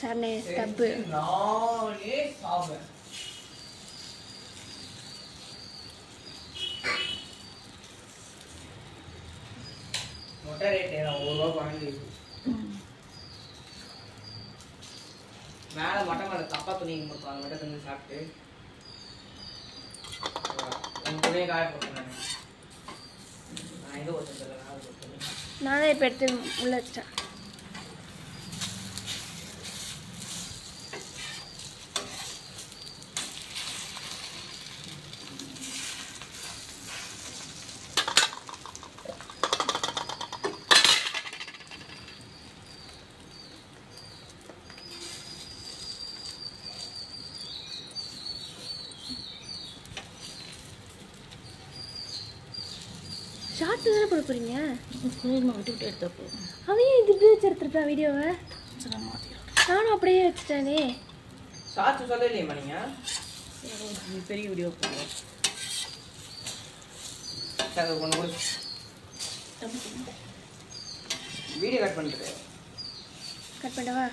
சரணே Stubbs நானே சாப்பிடுவேன். மொட்டை ரேட்டு ₹1 வாங்கி மேலே மொட்டை மேலே தப்பா துணி கொடுப்பாங்க. மொட்டை துணி சாப்பிட்டு உங்க துணியை காய போட்டுருந்தேன். நான் எங்கே ஒருத்தர் நானே இப்போ எடுத்து உள்ள வச்சிட்டேன். ஷார்ட் தானே போட போறீங்க? விட்டு எடுத்தப்போ அவன் இது இப்படி வச்சு எடுத்துருப்பா வீடியோவை. நானும் அப்படியே வச்சுட்டேனே. ஷார்ட்ஸ் சொல்லலையேம்மா நீங்க? பெரிய வீடியோ போடுவோம். சரி ஒன்று கொடு. வீடியோ கட் பண்ணிட்டு கட் பண்ணவா?